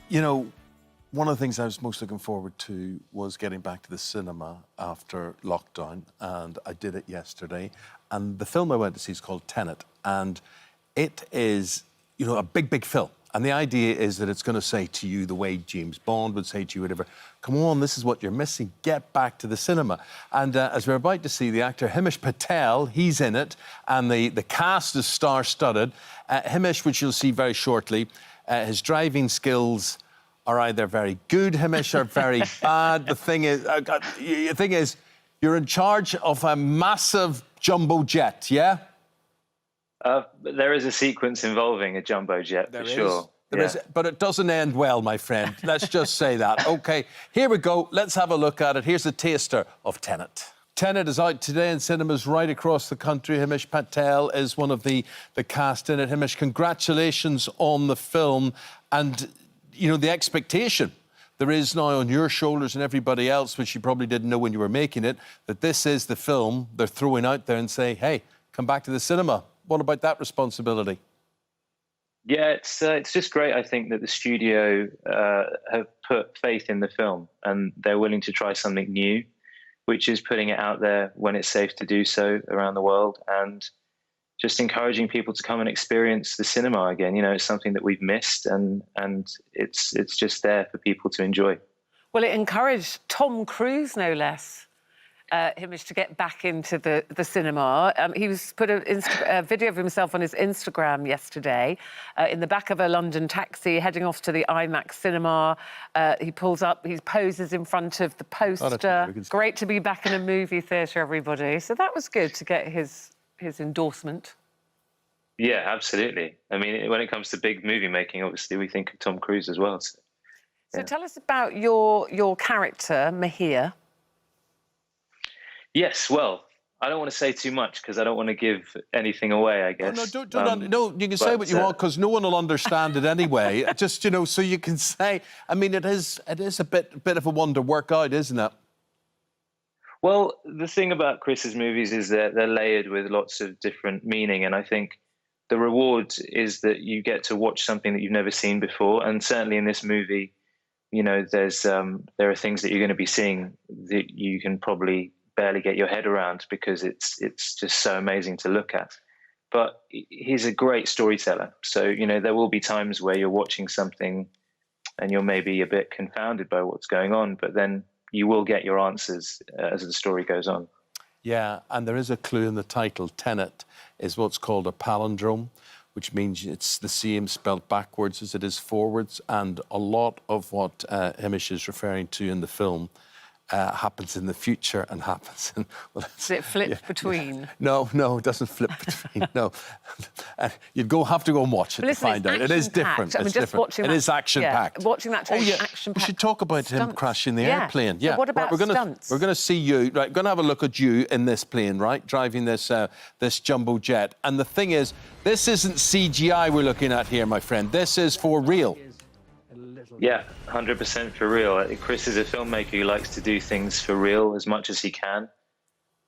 You know, one of the things I was most looking forward to was getting back to the cinema after lockdown, and I did it yesterday. And the film I went to see is called Tenet, and it is, you know, a big, big film. And the idea is that it's going to say to you the way James Bond would say to you, whatever, come on, this is what you're missing, get back to the cinema. And as we're about to see, the actor Himesh Patel, he's in it, and the cast is star-studded. Himesh, which you'll see very shortly, his driving skills are either very good, Himesh, or very bad. The thing is, you're in charge of a massive jumbo jet, yeah? There is a sequence involving a jumbo jet, for sure. There is, but it doesn't end well, my friend. Let's just say that. OK, here we go. Let's have a look at it. Here's a taster of Tenet. Tenet is out today in cinemas right across the country. Himesh Patel is one of the cast in it. Himesh, congratulations on the film. And, you know, the expectation there is now on your shoulders and everybody else, which you probably didn't know when you were making it, that this is the film they're throwing out there and say, hey, come back to the cinema. What about that responsibility? Yeah, it's just great, I think, that the studio have put faith in the film and they're willing to try something new, which is putting it out there when it's safe to do so around the world and just encouraging people to come and experience the cinema again. You know, it's something that we've missed and it's just there for people to enjoy. Well, it encouraged Tom Cruise, no less, Himesh, to get back into the cinema. He was put a video of himself on his Instagram yesterday in the back of a London taxi heading off to the IMAX cinema. He pulls up, he poses in front of the poster. Great to be back in a movie theatre, everybody. So that was good to get his endorsement. Yeah, absolutely. I mean, when it comes to big movie making, obviously we think of Tom Cruise as well. So tell us about your character, Mahir. Yes, well, I don't want to say too much because I don't want to give anything away, I guess. No, you can say what you want because no one will understand it anyway. Just, you know, so you can say, I mean, it is a bit of a one to work out, isn't it? Well, the thing about Chris's movies is that they're layered with lots of different meaning, and I think the reward is that you get to watch something that you've never seen before. And certainly in this movie, you know, there are things that you're going to be seeing that you can probably barely get your head around because it's just so amazing to look at. But he's a great storyteller. So, you know, there will be times where you're watching something and you're maybe a bit confounded by what's going on, but then you will get your answers as the story goes on. Yeah, and there is a clue in the title. Tenet is what's called a palindrome, which means it's the same spelled backwards as it is forwards. And a lot of what Himesh is referring to in the film happens in the future and happens in... Well, does it flip between? Yeah. No, it doesn't flip between, no. You'd have to go and watch it to find out. It is different. I mean, just watching it is action-packed. Yeah, watching that action-packed. We should talk about him crashing the airplane. Yeah. So what about stunts? We're going to see you, right, we're going to have a look at you in this plane, right, driving this jumbo jet. And the thing is, this isn't CGI we're looking at here, my friend. This is for real. Yeah, 100% for real. Chris is a filmmaker who likes to do things for real as much as he can.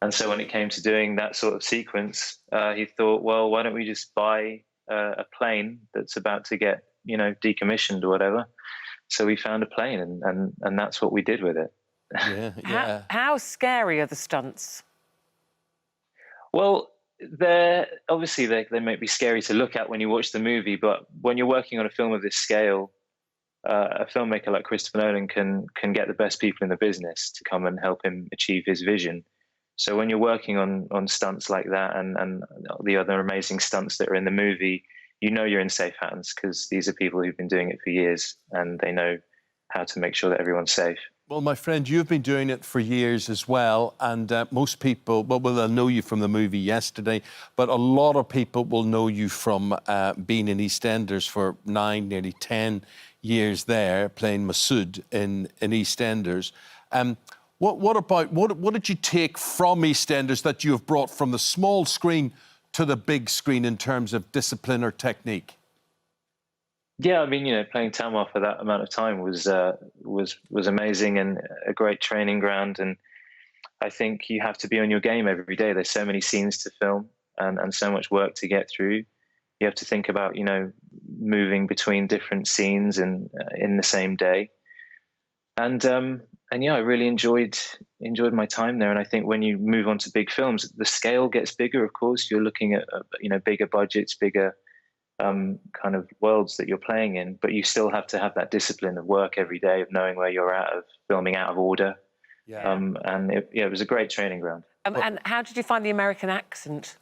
And so when it came to doing that sort of sequence, he thought, well, why don't we just buy a plane that's about to get, you know, decommissioned or whatever. So we found a plane and that's what we did with it. Yeah. How scary are the stunts? Well, they might be scary to look at when you watch the movie, but when you're working on a film of this scale, a filmmaker like Christopher Nolan can get the best people in the business to come and help him achieve his vision. So when you're working on stunts like that and the other amazing stunts that are in the movie, you know you're in safe hands because these are people who've been doing it for years and they know how to make sure that everyone's safe. Well, my friend, you've been doing it for years as well, and most people, well, they'll know you from the movie yesterday, but a lot of people will know you from being in EastEnders for 9, nearly 10 years there, playing Masood in EastEnders. What did you take from EastEnders that you have brought from the small screen to the big screen in terms of discipline or technique? Yeah, I mean, you know, playing Tamar for that amount of time was amazing and a great training ground. And I think you have to be on your game every day. There's so many scenes to film and so much work to get through. You have to think about, you know, moving between different scenes and in the same day. And yeah, I really enjoyed my time there. And I think when you move on to big films, the scale gets bigger. Of course, you're looking at bigger budgets, bigger kind of worlds that you're playing in, but you still have to have that discipline of work every day, of knowing where you're at, of filming out of order. Yeah. And it was a great training ground. And how did you find the American accent?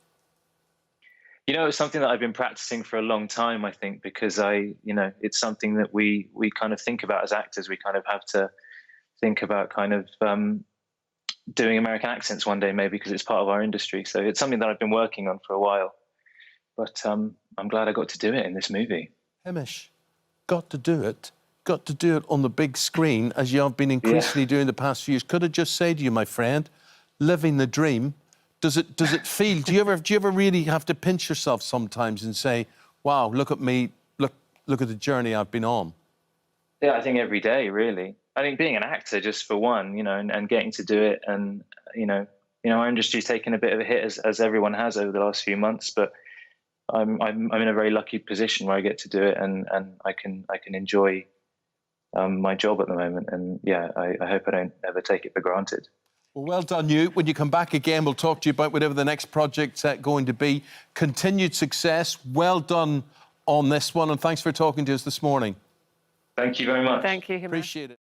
It's something that I've been practicing for a long time, I think, because it's something that we kind of think about as actors. We kind of have to think about kind of doing American accents one day, maybe, because it's part of our industry. So it's something that I've been working on for a while. But I'm glad I got to do it in this movie. Himesh, got to do it. Got to do it on the big screen, as you have been increasingly doing the past few years. Could I just say to you, my friend, living the dream. Does it feel? Do you ever really have to pinch yourself sometimes and say, "Wow, look at me! Look at the journey I've been on." Yeah, I think every day, really. I think being an actor, just for one, and getting to do it, and our industry's taken a bit of a hit as everyone has over the last few months, but I'm in a very lucky position where I get to do it, and I can enjoy my job at the moment, and yeah, I hope I don't ever take it for granted. Well done, you. When you come back again, we'll talk to you about whatever the next project's going to be. Continued success. Well done on this one, and thanks for talking to us this morning. Thank you very much. Thank you, Himesh. Appreciate it.